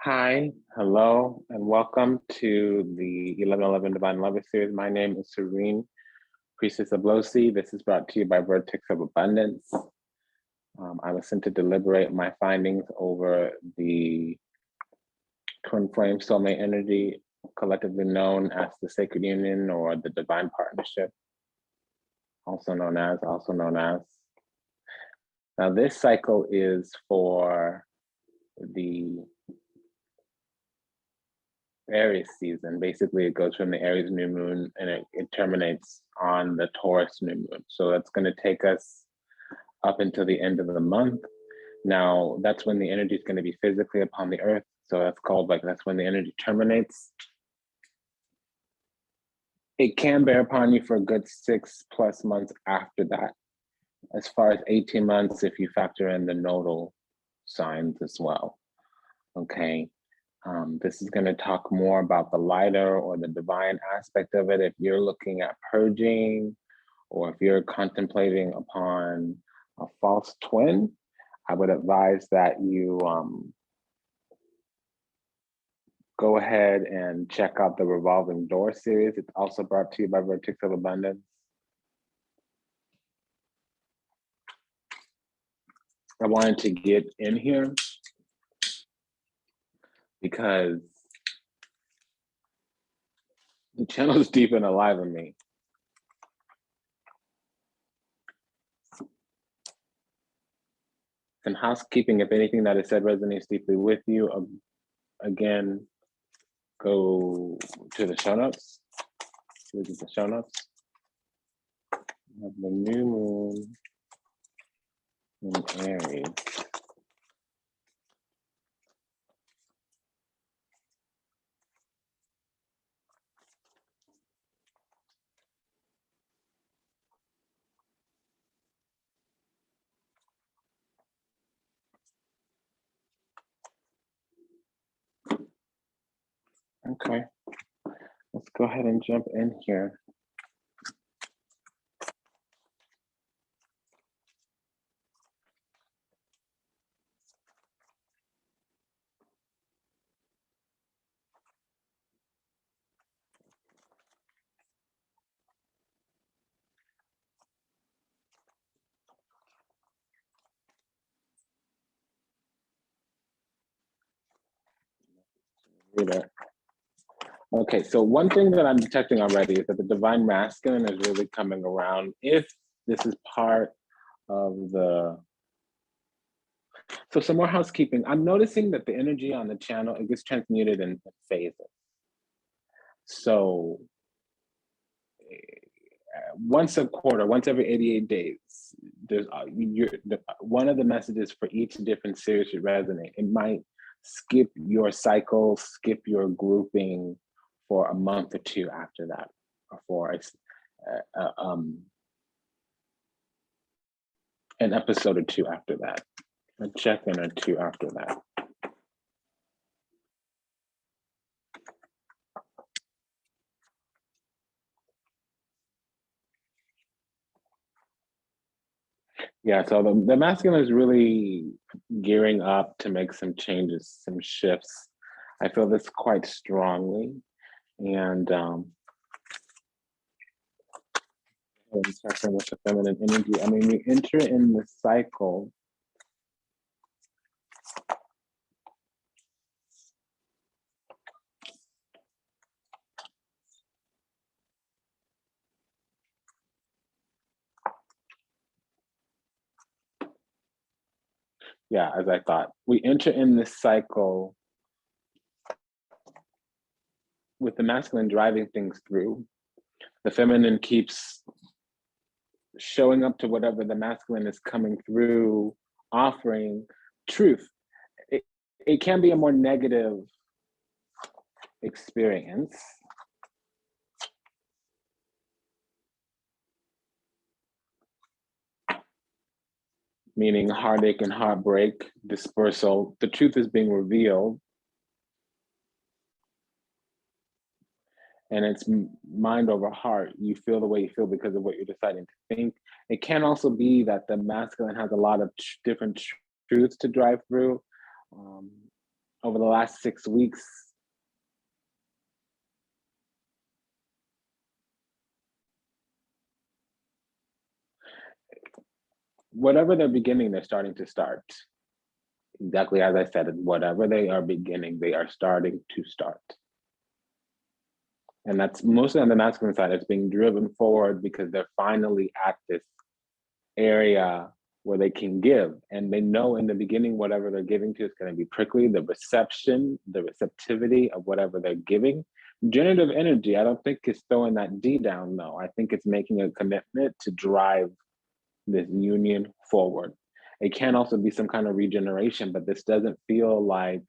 Hi, hello, and welcome to the 1111 Divine Lover Series. My name is Serene, Priestess of Losi. This is brought to you by Vertex of Abundance. I was sent to deliberate my findings over the twin flame soulmate energy, collectively known as the Sacred Union or the Divine Partnership, also known as. Now, this cycle is for the Aries season. Basically, it goes from the Aries new moon and it terminates on the Taurus new moon. So that's going to take us up until the end of the month. Now, that's when the energy is going to be physically upon the earth. So that's called, that's when the energy terminates. It can bear upon you for a good 6+ months after that, as far as 18 months if you factor in the nodal signs as well. Okay. This is going to talk more about the lighter or the divine aspect of it. If you're looking at purging, or if you're contemplating upon a false twin, I would advise that you go ahead and check out the Revolving Door series. It's also brought to you by Vertex of Abundance. I wanted to get in here because the channel is deep and alive in me. And housekeeping, if anything that is said resonates deeply with you, again, go to the show notes. Visit the show notes. We have the new moon in Aries. Okay, let's go ahead and jump in here. Read it. Okay, so one thing that I'm detecting already is that the divine masculine is really coming around. If this is part of the, so some more housekeeping. I'm noticing that the energy on the channel, it gets transmuted in phases. So once a quarter, once every 88 days, there's one of the messages for each different series should resonate. It might skip your cycle, skip your grouping for a month or two after that, or for an episode or two after that, a check-in or two after that. Yeah, so the masculine is really gearing up to make some changes, some shifts. I feel this quite strongly. And with the feminine energy, I mean, we enter in the cycle yeah, as I thought. We enter in this cycle with the masculine driving things through. The feminine keeps showing up to whatever the masculine is coming through, offering truth. It can be a more negative experience. Meaning heartache and heartbreak, dispersal. The truth is being revealed. And it's mind over heart. You feel the way you feel because of what you're deciding to think. It can also be that the masculine has a lot of different truths to drive through. over the last 6 weeks, whatever they're beginning, they're starting to start. Exactly as I said, whatever they are beginning, they are starting to start. And that's mostly on the masculine side. It's being driven forward because they're finally at this area where they can give. And they know in the beginning, whatever they're giving to is going to be prickly. The reception, the receptivity of whatever they're giving. Generative energy, I don't think it's throwing that D down, though. I think it's making a commitment to drive this union forward. It can also be some kind of regeneration, but this doesn't feel like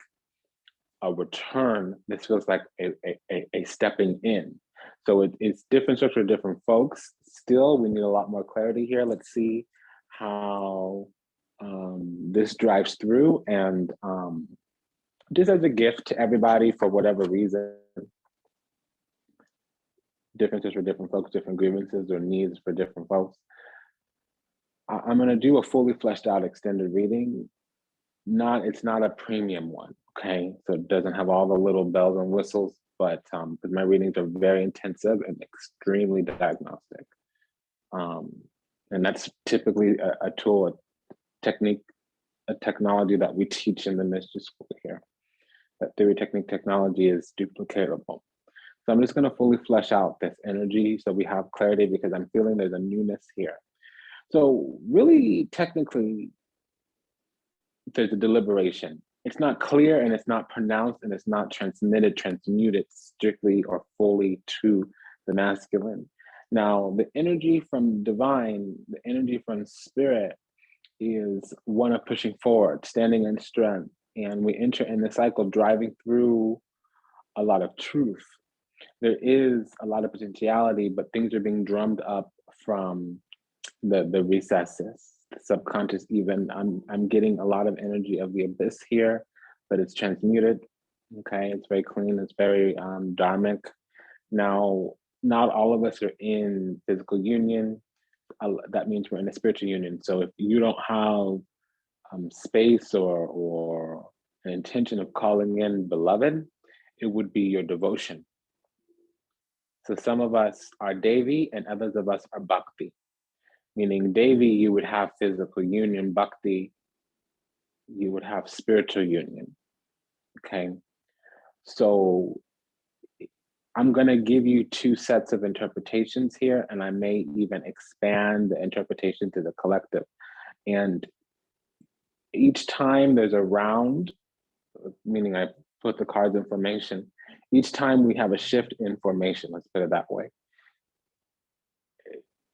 a return. This feels like a stepping in. So it's different structure, different folks. Still, we need a lot more clarity here. Let's see how this drives through. And just as a gift to everybody, for whatever reason, differences for different folks, different grievances or needs for different folks. I'm going to do a fully fleshed out extended reading. It's not a premium one, okay? So it doesn't have all the little bells and whistles, but because my readings are very intensive and extremely diagnostic. And that's typically a tool, a technique, a technology that we teach in the mystery school here. That theory, technique, technology is duplicatable. So I'm just going to fully flesh out this energy so we have clarity, because I'm feeling there's a newness here. So really, technically, there's a deliberation. It's not clear and it's not pronounced and it's not transmuted strictly or fully to the masculine. Now, the energy from divine, the energy from spirit is one of pushing forward, standing in strength. And we enter in the cycle driving through a lot of truth. There is a lot of potentiality, but things are being drummed up from the recesses, the subconscious. Even I'm getting a lot of energy of the abyss here, but it's transmuted. Okay, it's very clean. It's very dharmic. Now, not all of us are in physical union. That means we're in a spiritual union. So if you don't have space or an intention of calling in beloved, it would be your devotion. So some of us are Devi and others of us are Bhakti. Meaning Devi, you would have physical union. Bhakti, you would have spiritual union. Okay. So I'm going to give you two sets of interpretations here, and I may even expand the interpretation to the collective. And each time there's a round, meaning I put the cards in formation, each time we have a shift in formation, let's put it that way.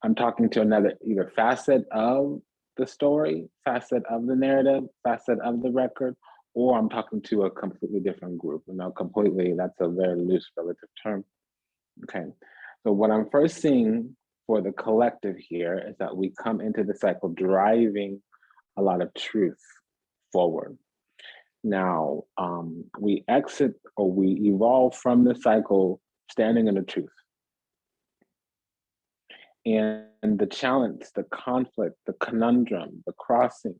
I'm talking to another either facet of the story, facet of the narrative, facet of the record, or I'm talking to a completely different group. Now, completely, that's a very loose relative term. Okay, so what I'm first seeing for the collective here is that we come into the cycle driving a lot of truth forward. Now, we exit or we evolve from the cycle standing in the truth. And the challenge, the conflict, the conundrum, the crossing.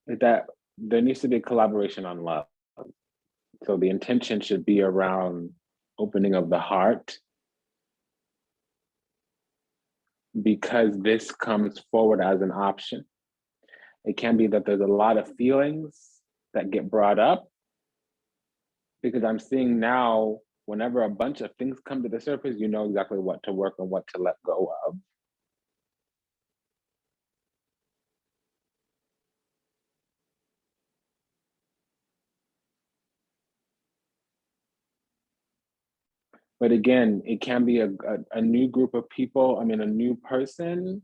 Is that there needs to be a collaboration on love. So the intention should be around opening of the heart, because this comes forward as an option. It can be that there's a lot of feelings that get brought up, because I'm seeing now, whenever a bunch of things come to the surface, you know exactly what to work and what to let go of. But again, it can be a new group of people. I mean, a new person.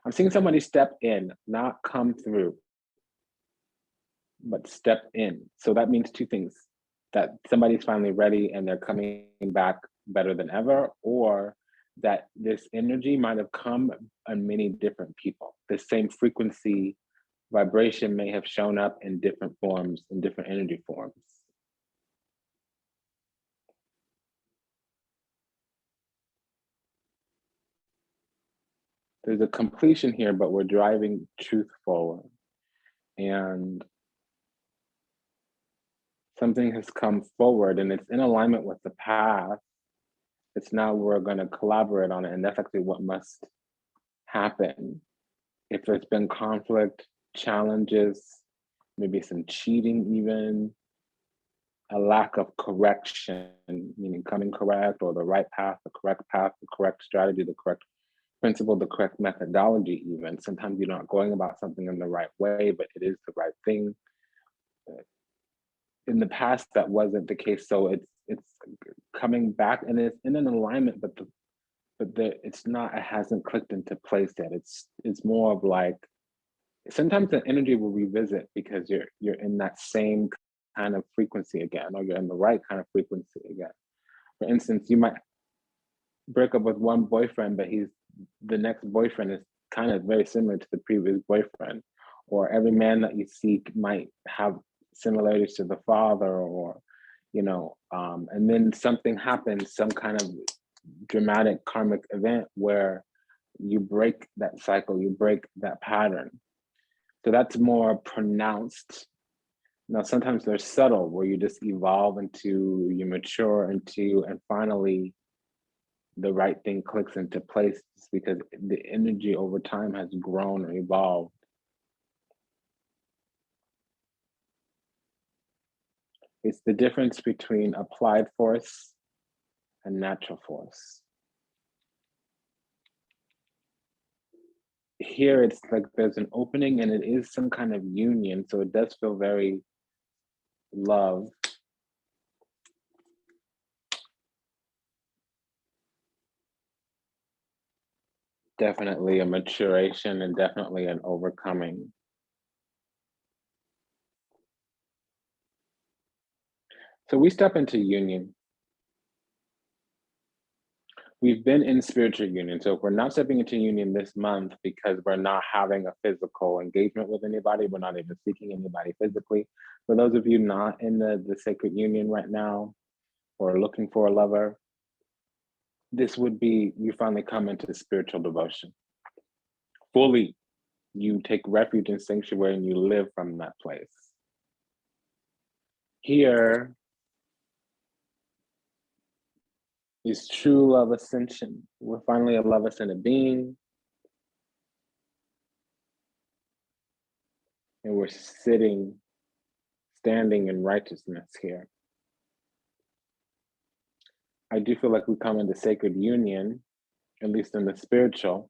I'm seeing somebody step in, not come through, but step in. So that means two things: that somebody's finally ready and they're coming back better than ever, or that this energy might have come on many different people. The same frequency vibration may have shown up in different forms, in different energy forms. there's a completion here, but we're driving truth forward. And something has come forward and it's in alignment with the path. It's now we're going to collaborate on it. And that's actually what must happen. If there's been conflict, challenges, maybe some cheating even, a lack of correction, meaning coming correct or the right path, the correct strategy, the correct principle, the correct methodology even. Sometimes you're not going about something in the right way, but it is the right thing. In the past, that wasn't the case. So it's coming back and it's in an alignment, but it's not, it hasn't clicked into place yet. It's more of like, sometimes the energy will revisit because you're in that same kind of frequency again, or you're in the right kind of frequency again. For instance, you might break up with one boyfriend, but the next boyfriend is kind of very similar to the previous boyfriend, or every man that you seek might have similarities to the father, or and then something happens, some kind of dramatic karmic event where you break that cycle, you break that pattern. So that's more pronounced. Now, sometimes they're subtle, where you just evolve into, you mature into, and finally the right thing clicks into place because the energy over time has grown or evolved. It's the difference between applied force and natural force. Here, it's like there's an opening and it is some kind of union. So it does feel very love. Definitely a maturation and definitely an overcoming. So we step into union. We've been in spiritual union. So if we're not stepping into union this month because we're not having a physical engagement with anybody, we're not even seeking anybody physically. For those of you not in the sacred union right now or looking for a lover, this would be, you finally come into spiritual devotion. Fully, you take refuge in sanctuary and you live from that place. Here is true love ascension. We're finally a love ascended being. And we're standing in righteousness here. I do feel like we come into sacred union, at least in the spiritual,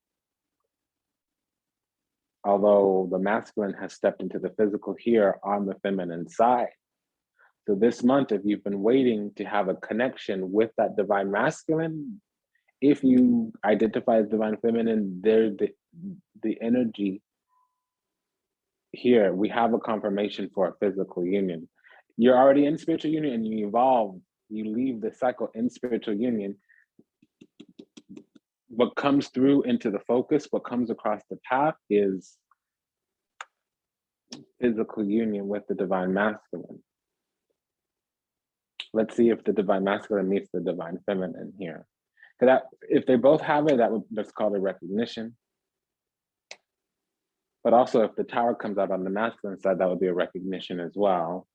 although the masculine has stepped into the physical here on the feminine side. So this month, if you've been waiting to have a connection with that divine masculine, if you identify as divine feminine, there's the energy here. We have a confirmation for a physical union. You're already in spiritual union and you evolve, you leave the cycle in spiritual union. What comes through into the focus, what comes across the path is physical union with the divine masculine. Let's see if the divine masculine meets the divine feminine here. Because if they both have it, that's called a recognition. But also if the tower comes out on the masculine side, that would be a recognition as well.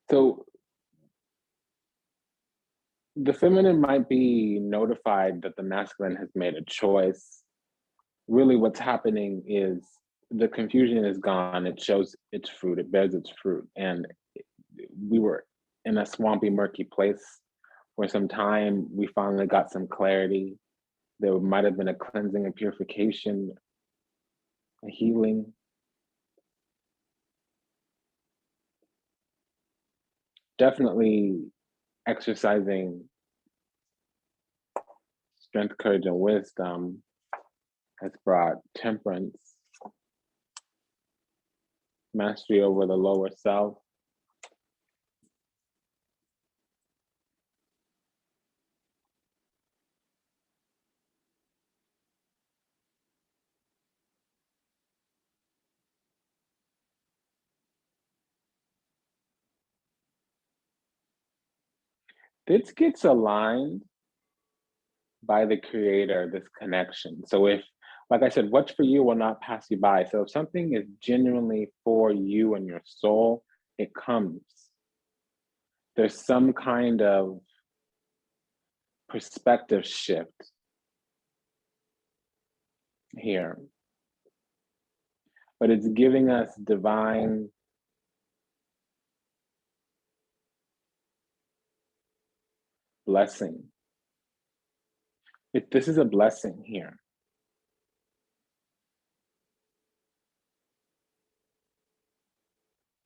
So the feminine might be notified that the masculine has made a choice. Really what's happening is the confusion is gone. It shows its fruit, it bears its fruit. And we were in a swampy, murky place for some time. We finally got some clarity. There might have been a cleansing and purification, a healing. Definitely exercising strength, courage, and wisdom has brought temperance, mastery over the lower self. This gets aligned by the creator, this connection. So if, like I said, what's for you will not pass you by. So if something is genuinely for you and your soul, it comes. There's some kind of perspective shift here, but it's giving us divine blessing. This is a blessing here.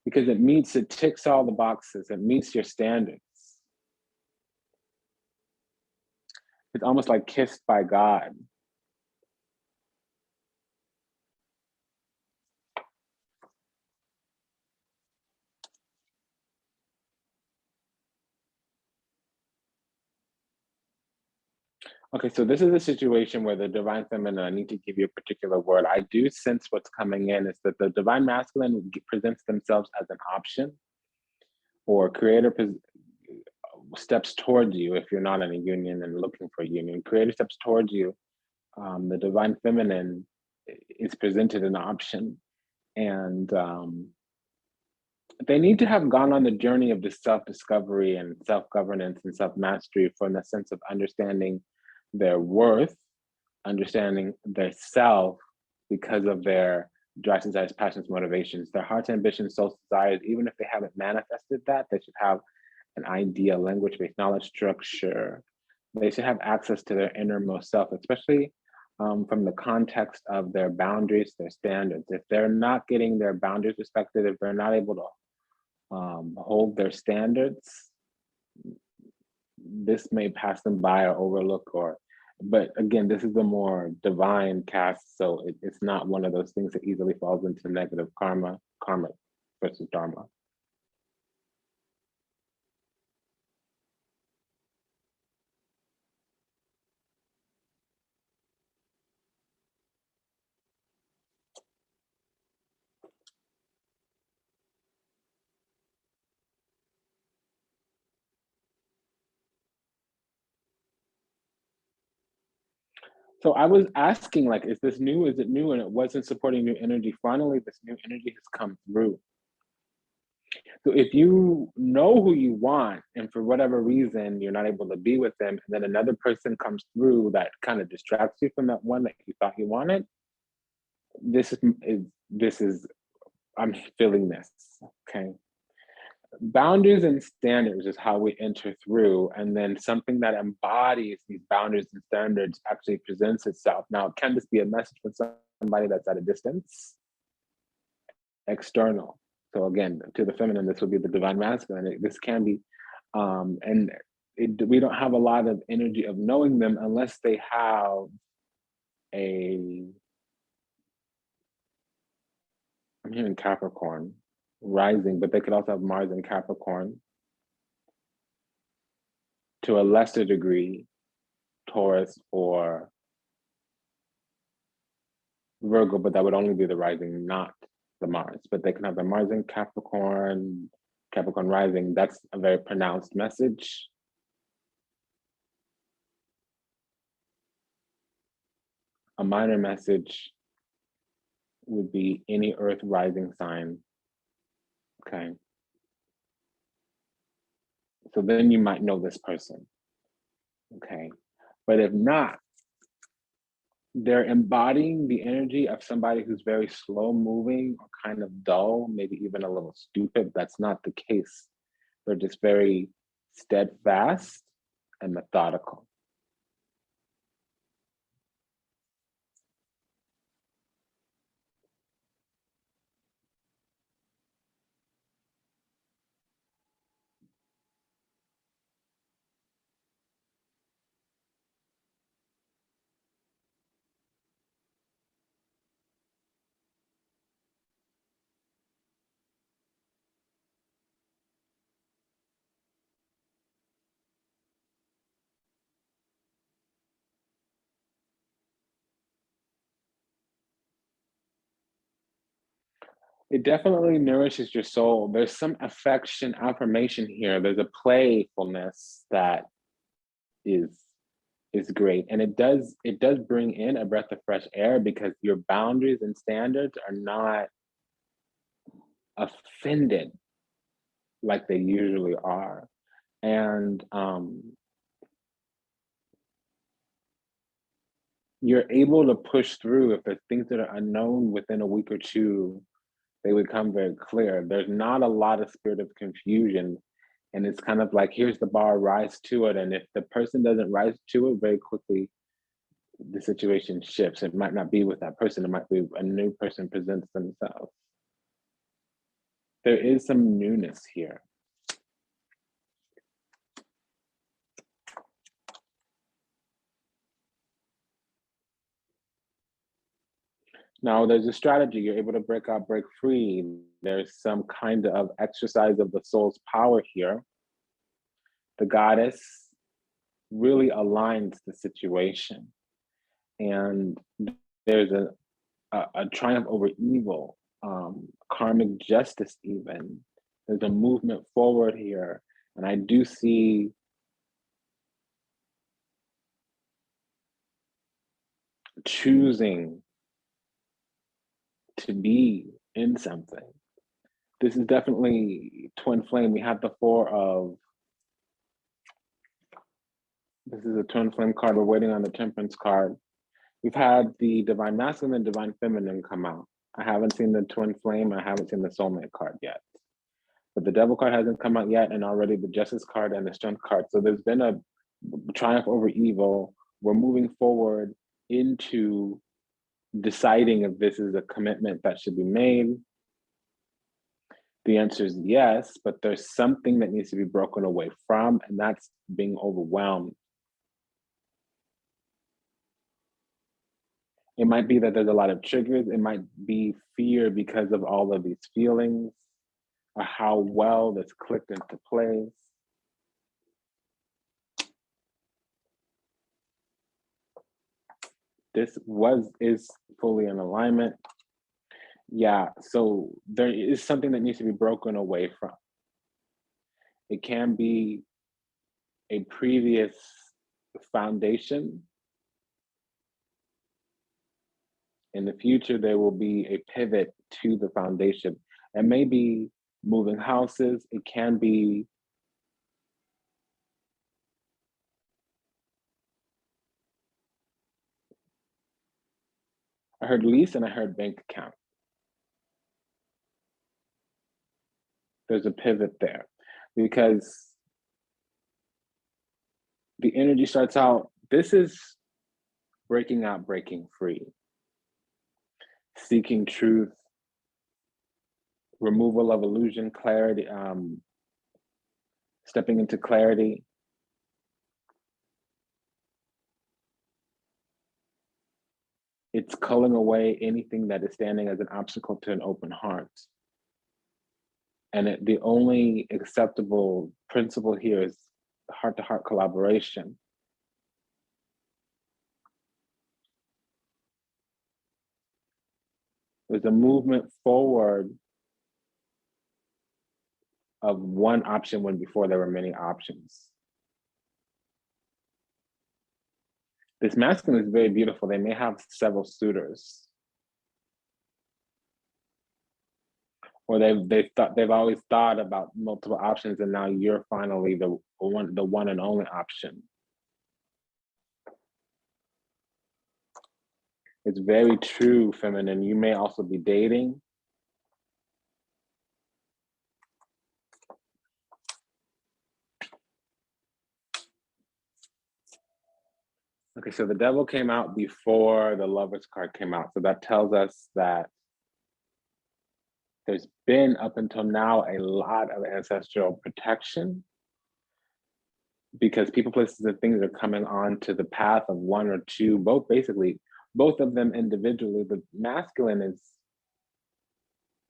Because it ticks all the boxes, it meets your standards. It's almost like kissed by God. Okay, so this is a situation where the divine feminine, I need to give you a particular word. I do sense what's coming in is that the divine masculine presents themselves as an option, or creator steps towards you if you're not in a union and looking for a union. Creator steps towards you. The divine feminine is presented an option, and they need to have gone on the journey of this self-discovery and self-governance and self-mastery from the sense of understanding their worth, understanding their self because of their drives, desires, passions, motivations, their heart's ambitions, soul's desires. Even if they haven't manifested that, they should have an idea, language-based knowledge structure. They should have access to their innermost self, especially from the context of their boundaries, their standards. If they're not getting their boundaries respected, if they're not able to hold their standards, this may pass them by or overlook, but again, this is a more divine cast, so it's not one of those things that easily falls into negative karma versus dharma. So I was asking, like, is this new? Is it new? And it wasn't supporting new energy. Finally, this new energy has come through. So if you know who you want, and for whatever reason you're not able to be with them, and then another person comes through that kind of distracts you from that one that you thought you wanted, this is I'm feeling this. Okay. Boundaries and standards is how we enter through, and then something that embodies these boundaries and standards actually presents itself. Now, can this be a message from somebody that's at a distance? External. So again, to the feminine, this would be the divine masculine. This can be, and we don't have a lot of energy of knowing them unless they have I'm hearing Capricorn rising, but they could also have Mars in Capricorn. To a lesser degree, Taurus or Virgo, but that would only be the rising, not the Mars. But they can have the Mars in Capricorn, Capricorn rising. That's a very pronounced message. A minor message would be any Earth rising sign. Okay. So then you might know this person. Okay. But if not, they're embodying the energy of somebody who's very slow moving or kind of dull, maybe even a little stupid. That's not the case. They're just very steadfast and methodical. It definitely nourishes your soul. There's some affection, affirmation here. There's a playfulness that is great, and it does bring in a breath of fresh air because your boundaries and standards are not offended like they usually are. And you're able to push through. If there's things that are unknown, within a week or two, they become very clear. There's not a lot of spirit of confusion. And it's kind of like, here's the bar, rise to it. And if the person doesn't rise to it very quickly, the situation shifts. It might not be with that person, it might be a new person presents themselves. There is some newness here. Now, there's a strategy. You're able to break out, break free. There's some kind of exercise of the soul's power here. The goddess really aligns the situation. And there's a triumph over evil, karmic justice, even. There's a movement forward here. And I do see choosing to be in something. This is definitely twin flame. We have the four of, this is a twin flame card. We're waiting on the temperance card. We've had the divine masculine and divine feminine come out. I haven't seen the twin flame. I haven't seen the soulmate card yet. But the devil card hasn't come out yet, and already the justice card and the strength card. So there's been a triumph over evil. We're moving forward into deciding if this is a commitment that should be made. The answer is yes, but there's something that needs to be broken away from, and that's being overwhelmed. It might be that there's a lot of triggers. It might be fear because of all of these feelings, or how well that's clicked into place. This is fully in alignment. Yeah, so there is something that needs to be broken away from. It can be a previous foundation. In the future, there will be a pivot to the foundation. It may be moving houses. It can be I heard lease and I heard bank account. There's a pivot there because the energy starts out, this is breaking out, breaking free, seeking truth, removal of illusion, clarity, stepping into clarity. It's culling away anything that is standing as an obstacle to an open heart. And the only acceptable principle here is heart-to-heart collaboration. There's a movement forward of one option when before there were many options. This masculine is very beautiful. They may have several suitors. Or they've always thought about multiple options, and now you're finally the one and only option. It's very true, feminine. You may also be dating. Okay, so the devil came out before the Lovers card came out. So that tells us that there's been, up until now, a lot of ancestral protection because people, places, and things are coming onto the path of one or two, both of them individually. The masculine is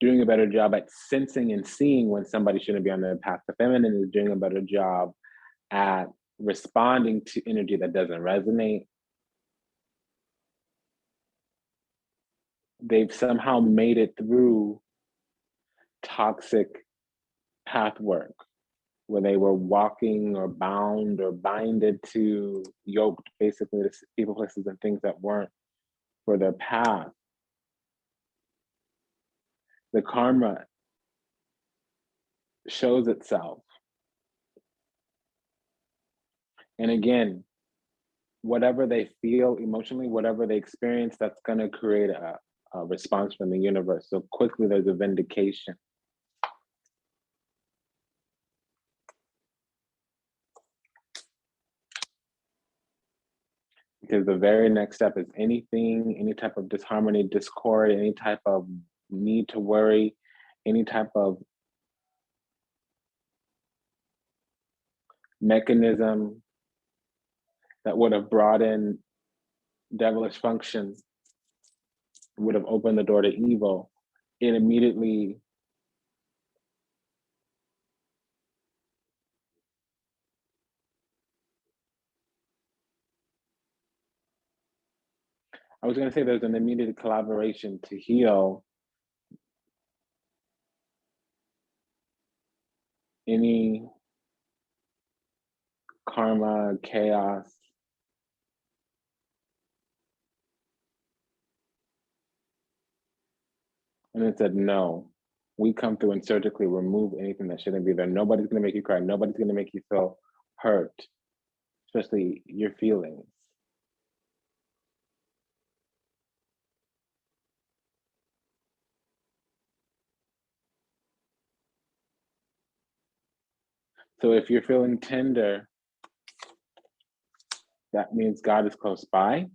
doing a better job at sensing and seeing when somebody shouldn't be on their path. The feminine is doing a better job at responding to energy that doesn't resonate. They've somehow made it through toxic path work, where they were walking or bound or binded to, yoked basically to people, places, and things that weren't for their path. The karma shows itself. And again, whatever they feel emotionally, whatever they experience, that's going to create a response from the universe. So quickly, there's a vindication. Because the very next step is anything, any type of disharmony, discord, any type of need to worry, any type of mechanism that would have brought in devilish function, would have opened the door to evil, it immediately I was going to say there's an immediate collaboration to heal any karma, chaos. And it said, no, we come through and surgically remove anything that shouldn't be there. Nobody's going to make you cry. Nobody's going to make you feel hurt, especially your feelings. So if you're feeling tender, that means God is close by.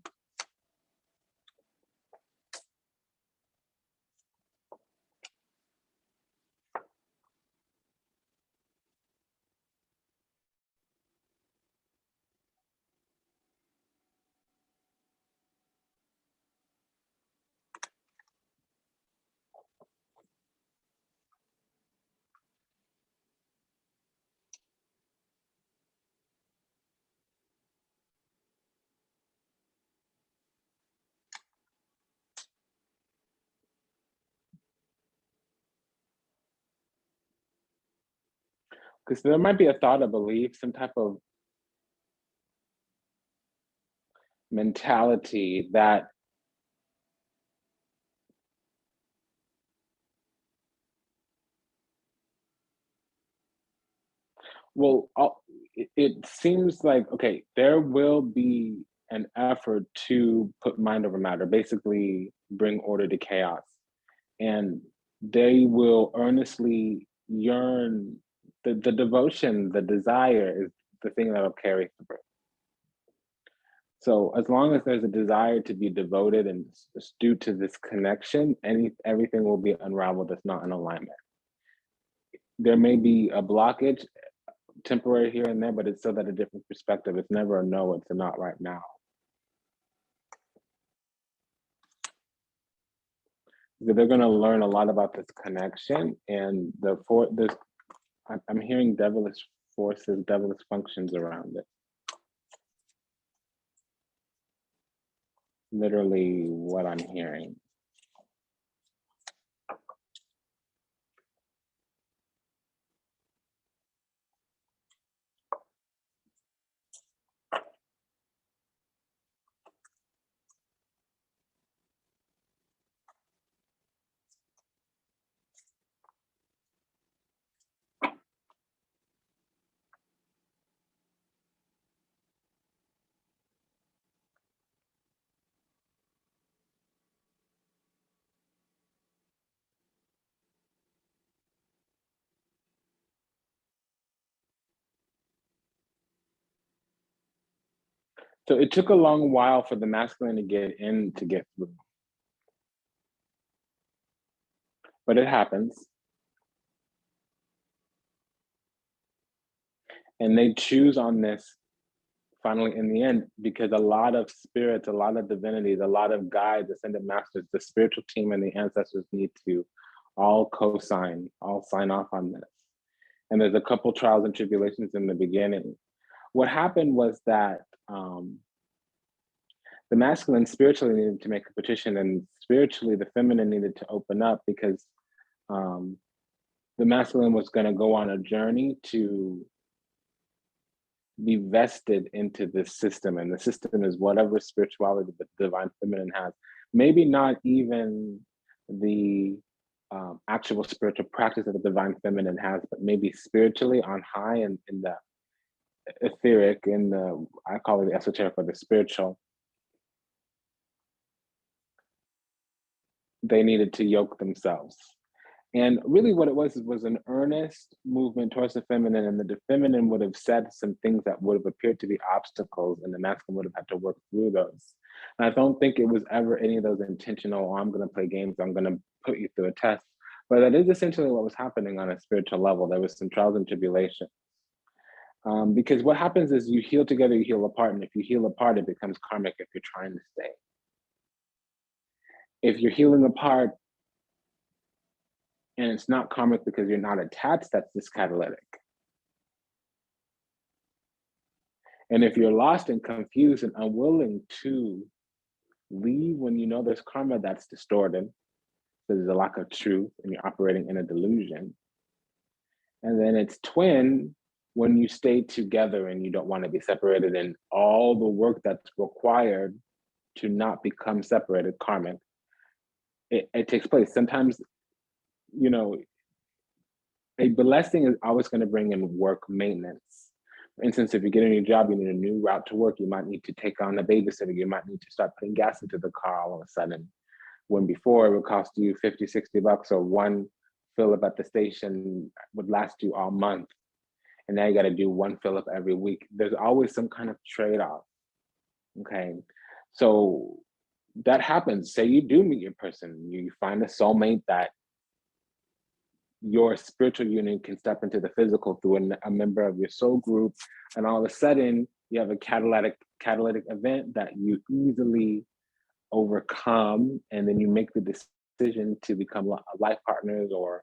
Because there might be a thought, a belief, some type of mentality that well, it seems like, okay, there will be an effort to put mind over matter, basically bring order to chaos. And they will earnestly yearn, the devotion, the desire is the thing that'll carry through. So as long as there's a desire to be devoted and astute to this connection, everything will be unraveled that's not in alignment. There may be a blockage, temporary here and there, but it's still at a different perspective. It's never a no, it's a not right now. They're going to learn a lot about this connection, and I'm hearing devilish forces, devilish functions around it. Literally what I'm hearing. So it took a long while for the masculine to get in to get through, but it happens. And they choose on this finally in the end because a lot of spirits, a lot of divinities, a lot of guides, ascended masters, the spiritual team and the ancestors need to all co-sign, all sign off on this. And there's a couple trials and tribulations in the beginning. What happened was that the masculine spiritually needed to make a petition, and spiritually the feminine needed to open up because the masculine was going to go on a journey to be vested into this system, and the system is whatever spirituality the divine feminine has. Maybe not even the actual spiritual practice that the divine feminine has, but maybe spiritually on high and in the etheric, in the, I call it the esoteric or the spiritual, they needed to yoke themselves. And really what it was an earnest movement towards the feminine, and the feminine would have said some things that would have appeared to be obstacles, and the masculine would have had to work through those. And I don't think it was ever any of those intentional, oh, I'm going to play games, I'm going to put you through a test. But that is essentially what was happening on a spiritual level. There was some trials and tribulations. Because what happens is you heal together, you heal apart. And if you heal apart, it becomes karmic if you're trying to stay. If you're healing apart and it's not karmic because you're not attached, that's just catalytic. And if you're lost and confused and unwilling to leave when you know there's karma, that's distorted. So there's a lack of truth and you're operating in a delusion. And then it's twin when you stay together and you don't want to be separated, and all the work that's required to not become separated, karmic, it takes place. Sometimes, you know, a blessing is always going to bring in work maintenance. For instance, if you get a new job, you need a new route to work, you might need to take on a babysitter, you might need to start putting gas into the car all of a sudden, when before it would cost you 50, 60 bucks, or one fill up at the station would last you all month. And now you got to do one fill up every week. There's always some kind of trade-off, okay? So that happens. Say you do meet your person, you find a soulmate that your spiritual union can step into the physical through a member of your soul group, and all of a sudden you have a catalytic event that you easily overcome, and then you make the decision to become life partners, or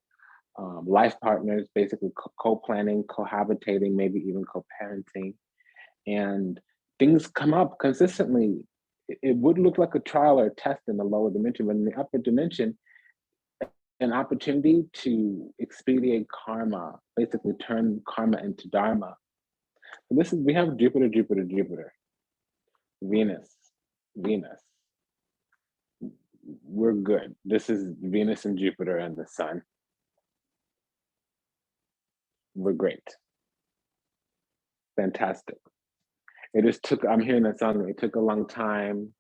life partners, basically co-planning, cohabitating, maybe even co-parenting, and things come up consistently. It would look like a trial or a test in the lower dimension, but in the upper dimension, an opportunity to expedite karma, basically turn karma into dharma. So this is, we have Jupiter, Jupiter, Jupiter, Venus, Venus. We're good. This is Venus and Jupiter and the sun. We're great. Fantastic. It just took, I'm hearing that song, it took a long time.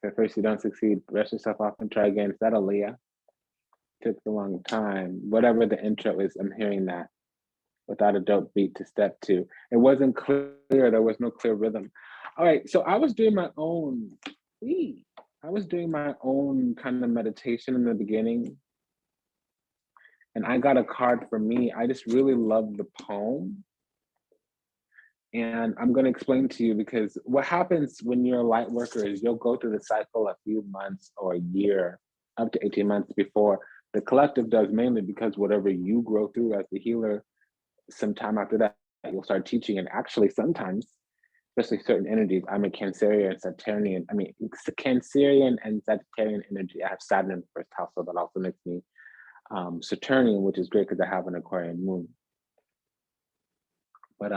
At first you don't succeed, rest yourself off and try again. Is that Aaliyah? Took a long time. Whatever the intro is, I'm hearing that. Without a dope beat to step two. It wasn't clear, there was no clear rhythm. All right, so I was doing my own kind of meditation in the beginning. And I got a card for me. I just really love the poem. And I'm going to explain to you, because what happens when you're a light worker is you'll go through the cycle a few months or a year, up to 18 months before the collective does, mainly because whatever you grow through as the healer, sometime after that, you'll start teaching. And actually sometimes, especially certain energies, I'm a Cancerian and Saturnian. I mean, it's the Cancerian and Sagittarian energy. I have Saturn in the first house, so that also makes me Saturnian, which is great because I have an Aquarian moon. But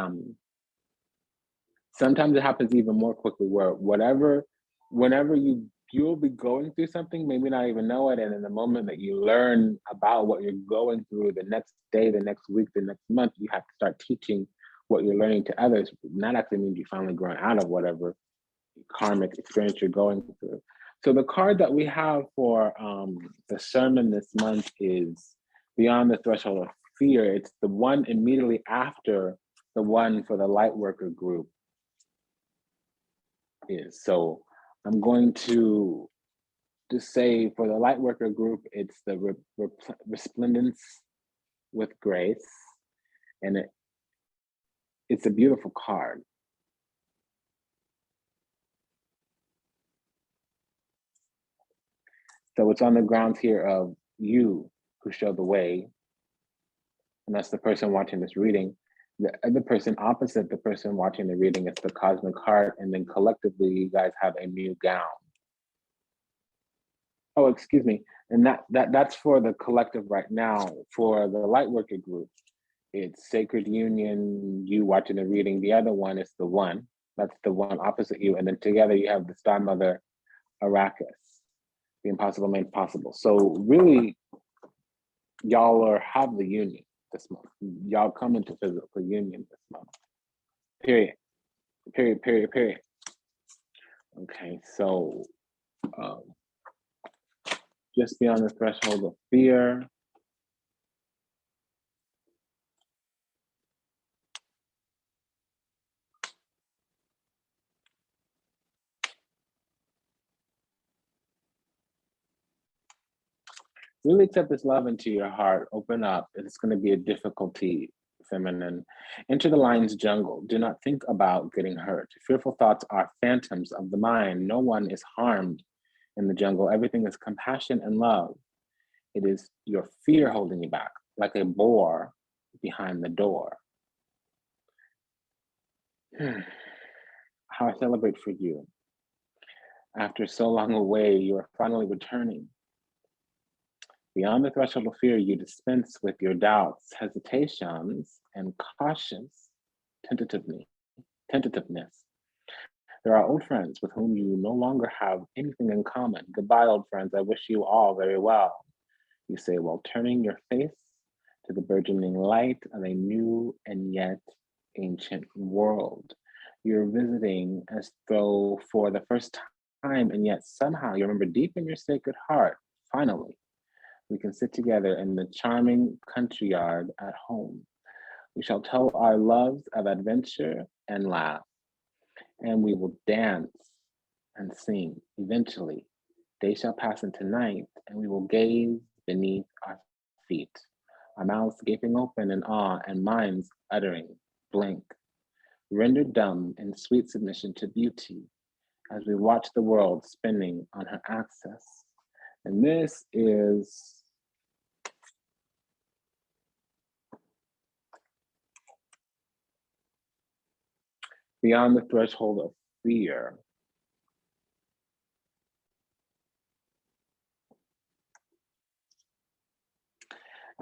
sometimes it happens even more quickly, where whenever you'll be going through something, maybe not even know it, and in the moment that you learn about what you're going through, the next day, the next week, the next month, you have to start teaching what you're learning to others. And that actually means you finally grown out of whatever karmic experience you're going through. So the card that we have for the sermon this month is Beyond the Threshold of Fear. It's the one immediately after the one for the light worker group is. So I'm going to just say for the light worker group, it's the resplendence with grace. And it's a beautiful card. So it's on the grounds here of you who show the way. And that's the person watching this reading. The other person opposite the person watching the reading is the cosmic heart. And then collectively, you guys have a new gown. Oh, excuse me. And that's for the collective right now. For the Lightworker group, it's Sacred Union, you watching the reading. The other one is the one. That's the one opposite you. And then together you have the Star Mother Arrakis, the impossible made possible. So really, y'all have the union this month. Y'all come into physical union this month. Period. Period, period, period. Okay, so just beyond the threshold of fear. Really accept this love into your heart. Open up. It's going to be a difficulty, feminine. Enter the lion's jungle. Do not think about getting hurt. Fearful thoughts are phantoms of the mind. No one is harmed in the jungle. Everything is compassion and love. It is your fear holding you back, like a boar behind the door. How I celebrate for you. After so long away, you are finally returning. Beyond the threshold of fear, you dispense with your doubts, hesitations, and cautious tentativeness. There are old friends with whom you no longer have anything in common. Goodbye, old friends. I wish you all very well. You say, while turning your face to the burgeoning light of a new and yet ancient world. You're visiting as though for the first time, and yet somehow you remember deep in your sacred heart, finally, we can sit together in the charming country yard at home. We shall tell our loves of adventure and laugh, and we will dance and sing. Eventually, day shall pass into night, and we will gaze beneath our feet, our mouths gaping open in awe and minds uttering blank, rendered dumb in sweet submission to beauty as we watch the world spinning on her axis. And this is beyond the threshold of fear.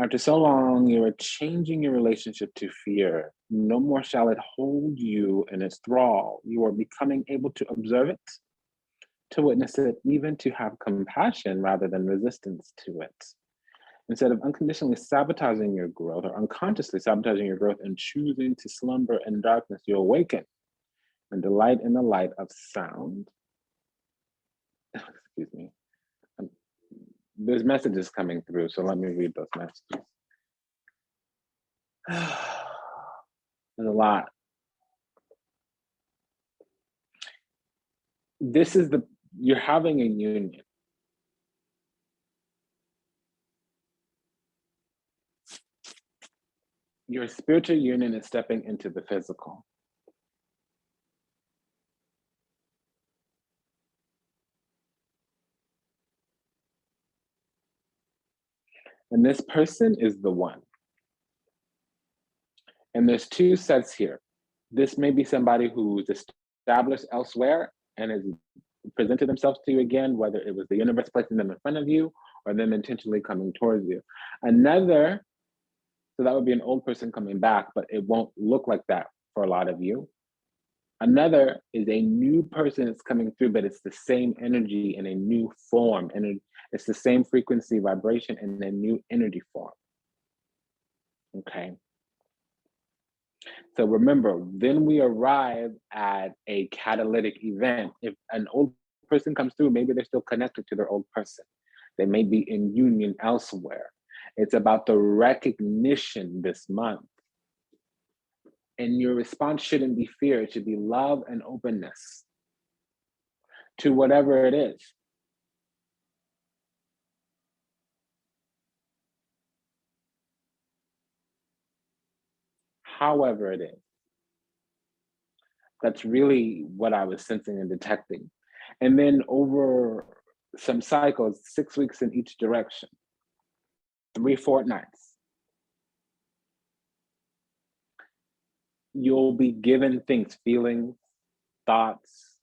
After so long, you are changing your relationship to fear. No more shall it hold you in its thrall. You are becoming able to observe it, to witness it, even to have compassion rather than resistance to it. Instead of unconditionally sabotaging your growth or unconsciously sabotaging your growth and choosing to slumber in darkness, you awaken and delight in the light of sound. Excuse me. There's messages coming through, so let me read those messages. There's a lot. This is you're having a union. Your spiritual union is stepping into the physical. And this person is the one. And there's two sets here. This may be somebody who's established elsewhere and has presented themselves to you again, whether it was the universe placing them in front of you or them intentionally coming towards you. Another, so that would be an old person coming back, but it won't look like that for a lot of you. Another is a new person that's coming through, but it's the same energy in a new form. And it's the same frequency vibration in a new energy form. Okay. So remember, then we arrive at a catalytic event. If an old person comes through, maybe they're still connected to their old person. They may be in union elsewhere. It's about the recognition this month. And your response shouldn't be fear, it should be love and openness to whatever it is. However it is. That's really what I was sensing and detecting. And then over some cycles, 6 weeks in each direction, 3 fortnights, you'll be given things, feelings, thoughts,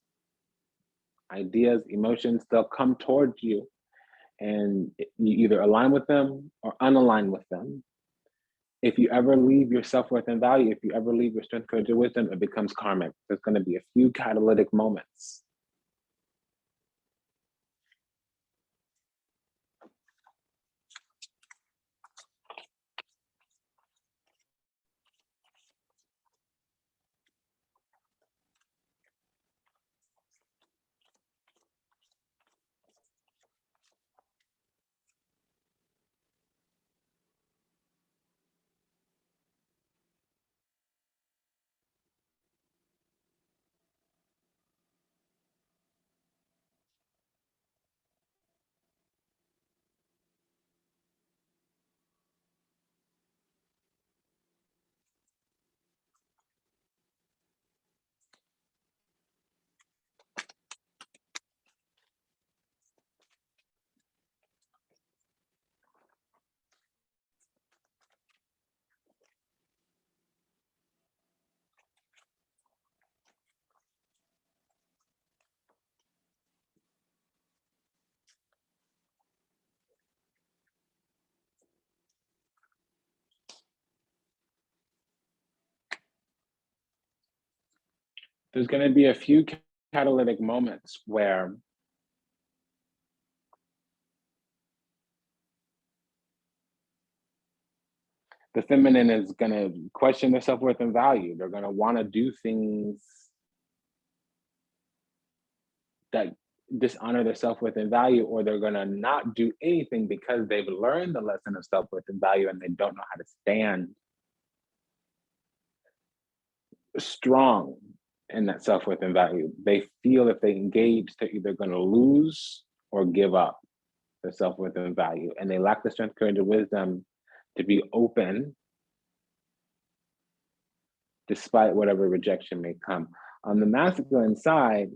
ideas, emotions, they'll come towards you. and you either align with them or unalign with them. If you ever leave your self-worth and value, if you ever leave your strength, courage, and wisdom, it becomes karmic. There's going to be a few catalytic moments. There's going to be a few catalytic moments where the feminine is going to question their self-worth and value. They're going to want to do things that dishonor their self-worth and value, or they're going to not do anything because they've learned the lesson of self-worth and value and they don't know how to stand strong in that self-worth and value. They feel if they engage, they're either going to lose or give up their self-worth and value, and they lack the strength, courage, and wisdom to be open despite whatever rejection may come. On the masculine side,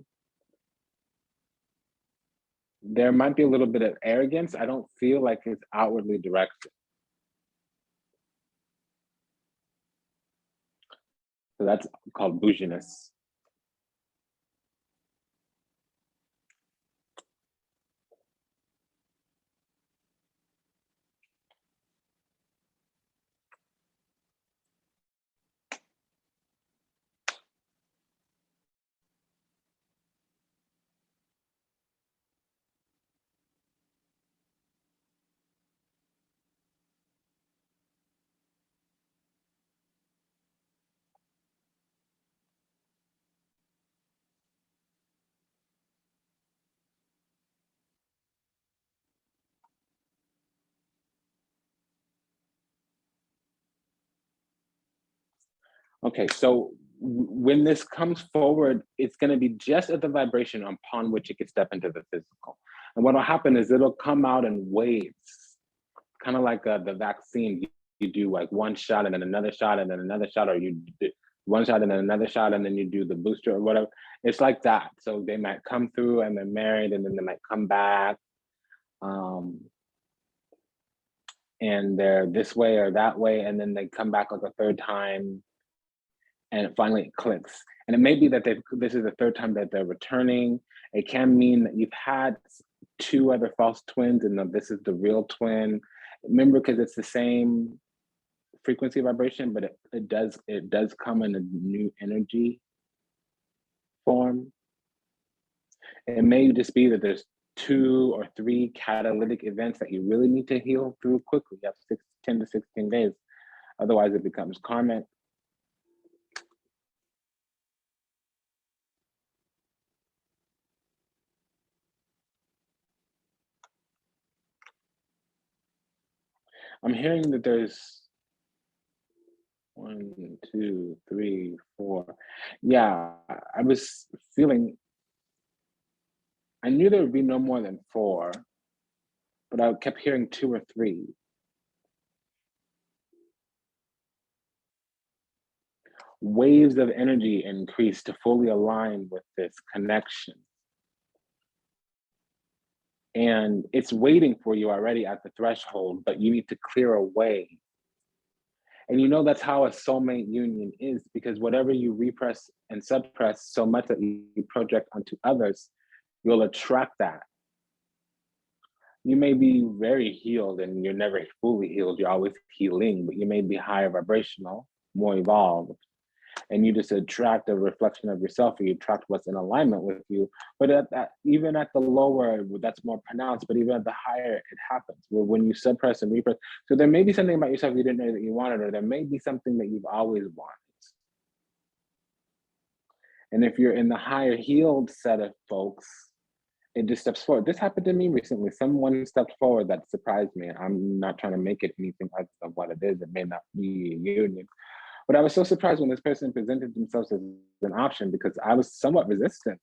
there might be a little bit of arrogance. I don't feel like it's outwardly directed. So that's called bouginess. Okay, so when this comes forward, it's going to be just at the vibration upon which it can step into the physical. And what will happen is it'll come out in waves, kind of like the vaccine. You do like one shot and then another shot and then another shot, or you do one shot and then another shot and then you do the booster or whatever. It's like that. So they might come through and they're married and then they might come back. And they're this way or that way, and then they come back like a third time, and finally it clicks. And it may be that this is the third time that they're returning. It can mean that you've had two other false twins and this is the real twin. Remember, because it's the same frequency vibration, but it does come in a new energy form. It may just be that there's 2 or 3 catalytic events that you really need to heal through quickly. You have 10 to 16 days. Otherwise, it becomes karmic. I'm hearing that there's 1, 2, 3, 4. Yeah, I was feeling, I knew there would be no more than 4, but I kept hearing 2 or 3. Waves of energy increase to fully align with this connection. And it's waiting for you already at the threshold, but you need to clear a way. And you know that's how a soulmate union is, because whatever you repress and suppress so much that you project onto others, you'll attract that. you may be very healed and you're never fully healed. You're always healing, but you may be higher vibrational, more evolved, and you just attract a reflection of yourself, or you attract what's in alignment with you. But even at the lower, that's more pronounced, but even at the higher, it happens where when you suppress and repress. So there may be something about yourself you didn't know that you wanted, or there may be something that you've always wanted. And if you're in the higher healed set of folks, it just steps forward. This happened to me recently. Someone stepped forward that surprised me. I'm not trying to make it anything other than what it is. It may not be a union. But I was so surprised when this person presented themselves as an option, because I was somewhat resistant.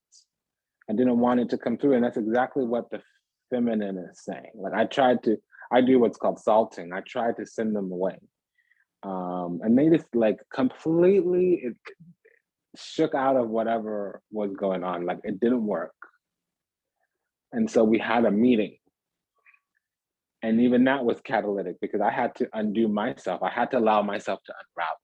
I didn't want it to come through. And that's exactly what the feminine is saying. Like I do what's called salting. I tried to send them away. And they just like completely, it shook out of whatever was going on. Like it didn't work. And so we had a meeting. And even that was catalytic, because I had to undo myself. I had to allow myself to unravel,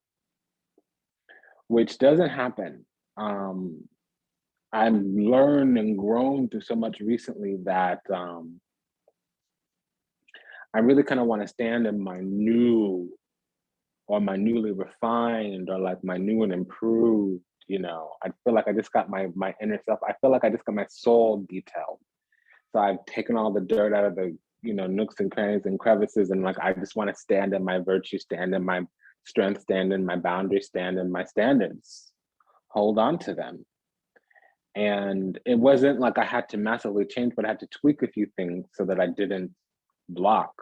which doesn't happen. I've learned and grown through so much recently that I really kind of want to stand in my new, or my newly refined, or like my new and improved, I feel like I just got my inner self. I feel like I just got my soul detailed. So I've taken all the dirt out of the, nooks and crannies and crevices. And like, I just want to stand in my virtue, stand in my strength, stand in my boundaries, stand in my standards, hold on to them. And it wasn't like I had to massively change, but I had to tweak a few things so that I didn't block.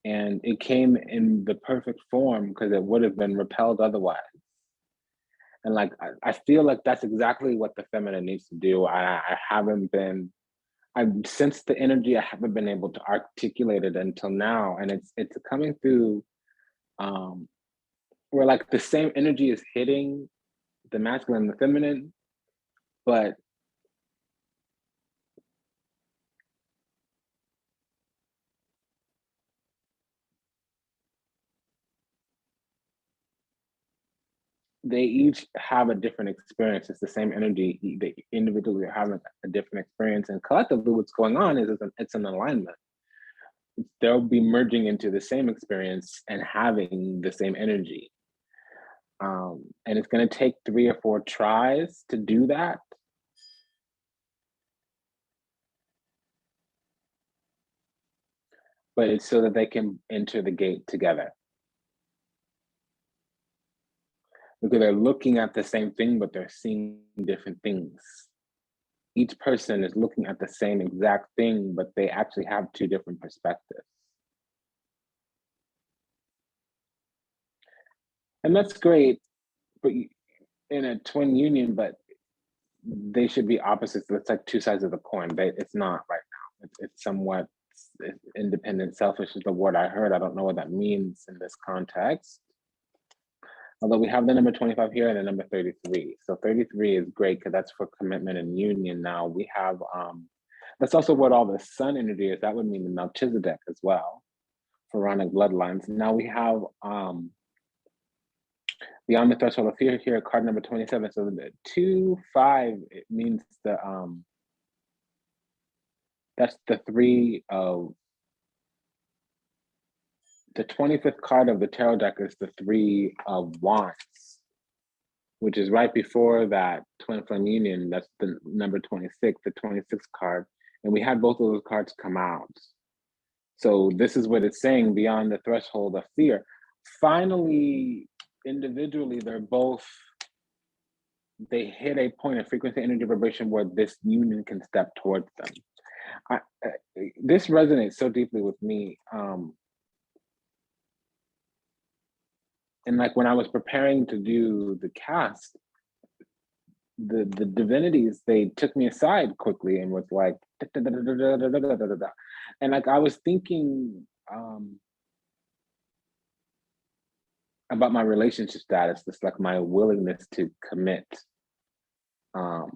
And it came in the perfect form, because it would have been repelled otherwise. And like, I feel like that's exactly what the feminine needs to do. I've sensed the energy. I haven't been able to articulate it until now. And it's coming through where like the same energy is hitting the masculine and the feminine, but they each have a different experience. It's the same energy. They individually are having a different experience, and collectively what's going on is it's an alignment. They'll be merging into the same experience and having the same energy. And it's going to take 3 or 4 tries to do that. But it's so that they can enter the gate together. Because they're looking at the same thing, but they're seeing different things. Each person is looking at the same exact thing, but they actually have 2 different perspectives. And that's great, but in a twin union, but they should be opposites. It's like 2 sides of the coin. It's not right now. It's somewhat independent. Selfish is the word I heard. I don't know what that means in this context. Although we have the number 25 here and the number 33. So 33 is great, because that's for commitment and union. Now we have, that's also what all the sun energy is. That would mean the Melchizedek as well, pharaonic bloodlines. Now we have beyond the threshold of fear here, card number 27. So the 2-5, it means that's the 3 of, the 25th card of the tarot deck is the 3 of Wands, which is right before that twin flame union. That's the number 26, the 26th card. And we had both of those cards come out. So this is what it's saying, beyond the threshold of fear. Finally, individually, they hit a point of frequency, energy, vibration where this union can step towards them. This resonates so deeply with me. And like when I was preparing to do the cast, the divinities, they took me aside quickly and was like, and like I was thinking about my relationship status, just like my willingness to commit. And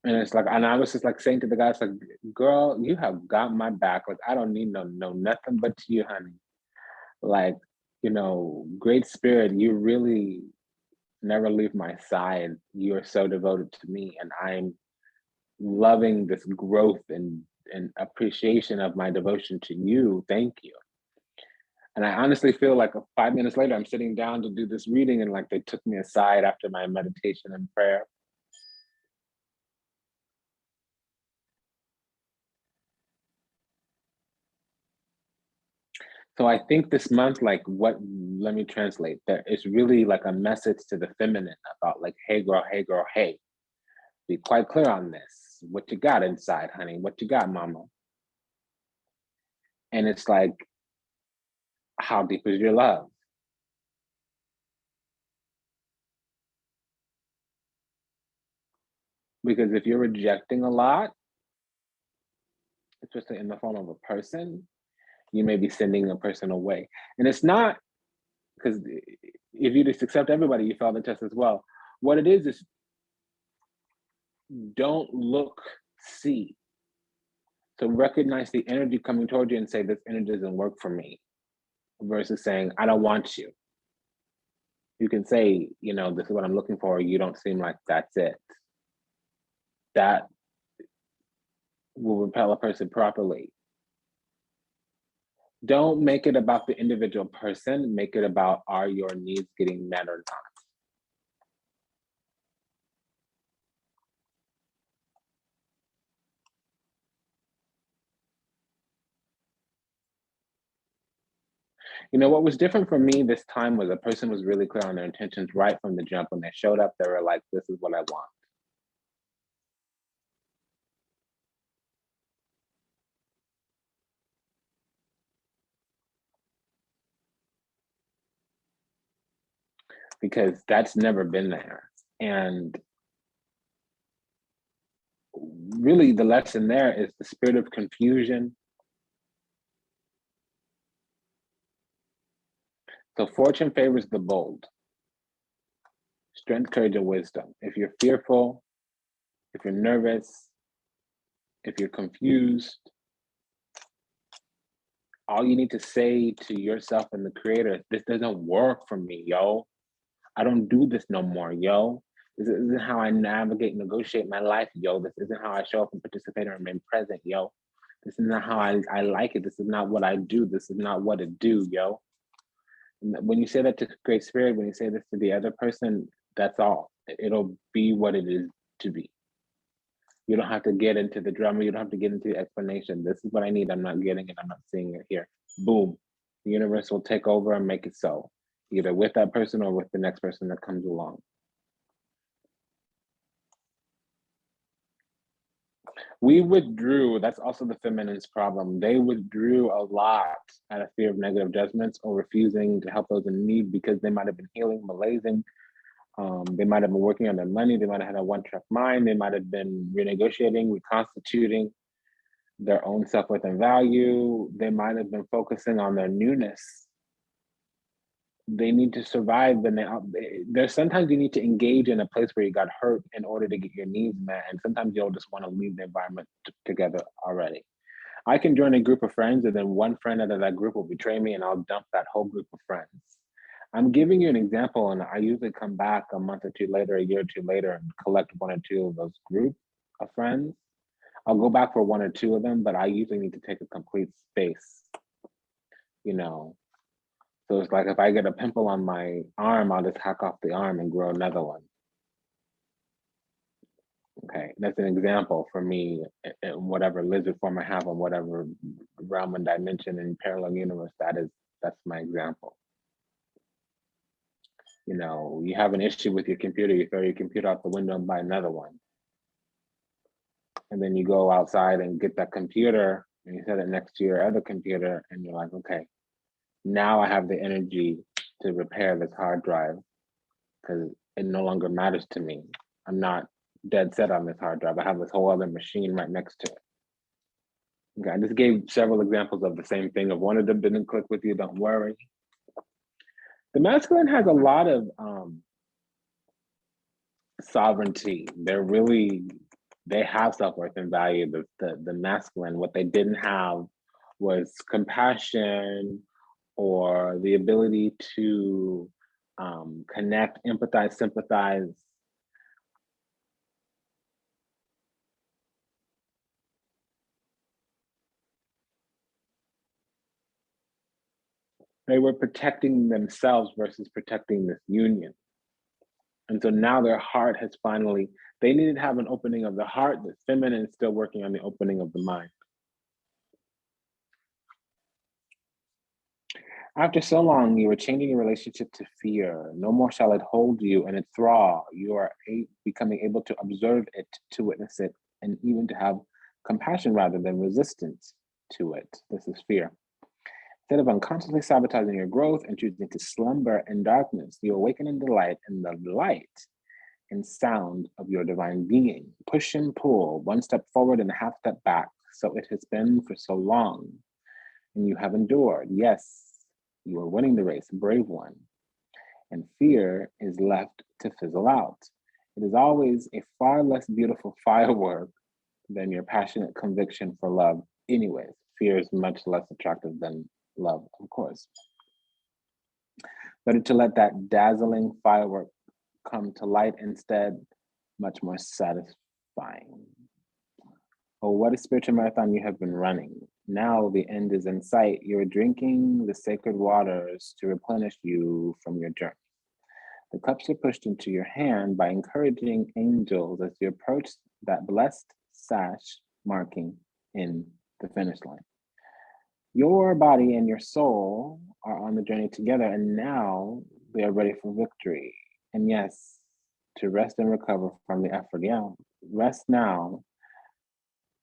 it's like, and I was just like saying to the guys, like, girl, you have got my back. Like, I don't need no nothing but you, honey. Like, great spirit, you really never leave my side. You are so devoted to me, and I'm loving this growth and appreciation of my devotion to you. Thank you. And I honestly feel like 5 minutes later, I'm sitting down to do this reading, and like they took me aside after my meditation and prayer. So I think this month, let me translate. There is really like a message to the feminine about like, hey girl, hey. Be quite clear on this. What you got inside, honey? What you got, mama? And it's like, how deep is your love? Because if you're rejecting a lot, especially in the form of a person, you may be sending a person away. And it's not because if you just accept everybody, you fail the test as well. What it is don't look, see. So recognize the energy coming toward you and say, this energy doesn't work for me, versus saying, I don't want you. You can say, this is what I'm looking for. You don't seem like that's it. That will repel a person properly. Don't make it about the individual person. Make it about, are your needs getting met or not? What was different for me this time was a person was really clear on their intentions right from the jump. When they showed up, they were like, this is what I want. Because that's never been there. And really the lesson there is the spirit of confusion. So fortune favors the bold. Strength, courage, and wisdom. If you're fearful, if you're nervous, if you're confused, all you need to say to yourself and the creator is, this doesn't work for me, yo. I don't do this no more, yo. This isn't how I navigate and negotiate my life, yo. This isn't how I show up and participate and remain present, yo. This is not how I like it. This is not what I do. This is not what it do, yo. When you say that to Great Spirit, when you say this to the other person, that's all. It'll be what it is to be. You don't have to get into the drama. You don't have to get into the explanation. This is what I need. I'm not getting it. I'm not seeing it here. Boom. The universe will take over and make it so, either with that person or with the next person that comes along. We withdrew. That's also the feminine's problem. They withdrew a lot out of fear of negative judgments or refusing to help those in need because they might have been healing, malaising. They might have been working on their money. They might have had a one-track mind. They might have been renegotiating, reconstituting their own self-worth and value. They might have been focusing on their newness. They need to survive. There's sometimes you need to engage in a place where you got hurt in order to get your needs met. And sometimes you'll just want to leave the environment together already. I can join a group of friends and then one friend out of that group will betray me and I'll dump that whole group of friends. I'm giving you an example, and I usually come back a month or two later, a year or two later, and collect one or two of those group of friends. I'll go back for one or two of them, but I usually need to take a complete space, you know. So it's like if I get a pimple on my arm, I'll just hack off the arm and grow another one. Okay, that's an example for me in whatever lizard form I have in whatever realm and dimension and parallel universe that's my example. You have an issue with your computer, you throw your computer out the window and buy another one. And then you go outside and get that computer and you set it next to your other computer and you're like, okay, now I have the energy to repair this hard drive because it no longer matters to me. I'm not dead set on this hard drive. I have this whole other machine right next to it. Okay, I just gave several examples of the same thing. If one of them didn't click with you, don't worry. The masculine has a lot of sovereignty. They have self-worth and value. The masculine, what they didn't have was compassion or the ability to connect, empathize, sympathize. They were protecting themselves versus protecting this union. And so now their heart has finally, they needed to have an opening of the heart. The feminine is still working on the opening of the mind. After so long, you are changing your relationship to fear. No more shall it hold you in its thrall. You are becoming able to observe it, to witness it, and even to have compassion rather than resistance to it. This is fear. Instead of unconsciously sabotaging your growth and choosing to slumber in darkness, you awaken in delight in the light and sound of your divine being. Push and pull, one step forward and a half step back. So it has been for so long. And you have endured. Yes, you are winning the race, brave one. And fear is left to fizzle out. It is always a far less beautiful firework than your passionate conviction for love. Anyways, fear is much less attractive than love, of course. Better to let that dazzling firework come to light instead, much more satisfying. Oh, what a spiritual marathon you have been running. Now the end is in sight. You're drinking the sacred waters to replenish you from your journey. The cups are pushed into your hand by encouraging angels as you approach that blessed sash marking in the finish line. Your body and your soul are on the journey together, and now they are ready for victory. And yes, to rest and recover from the effort. Yeah, rest now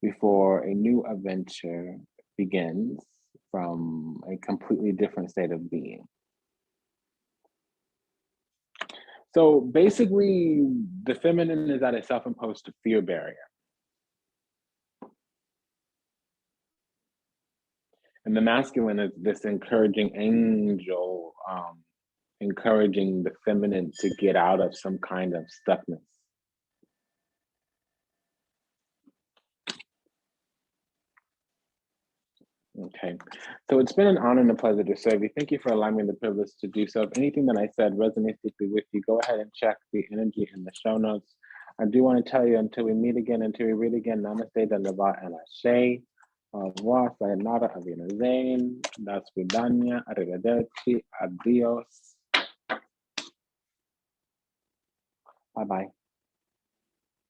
before a new adventure begins from a completely different state of being. So basically, the feminine is at a self-imposed fear barrier. And the masculine is this encouraging angel, encouraging the feminine to get out of some kind of stuckness. Okay, so it's been an honor and a pleasure to serve you. Thank you for allowing me the privilege to do so. If anything that I said resonates deeply with you, go ahead and check the energy in the show notes. I do want to tell you, until we meet again, until we read again, namaste, dandava, and ashe. Au revoir, sayonara, avinazain, das vidania, arrivederci, adios. Bye-bye.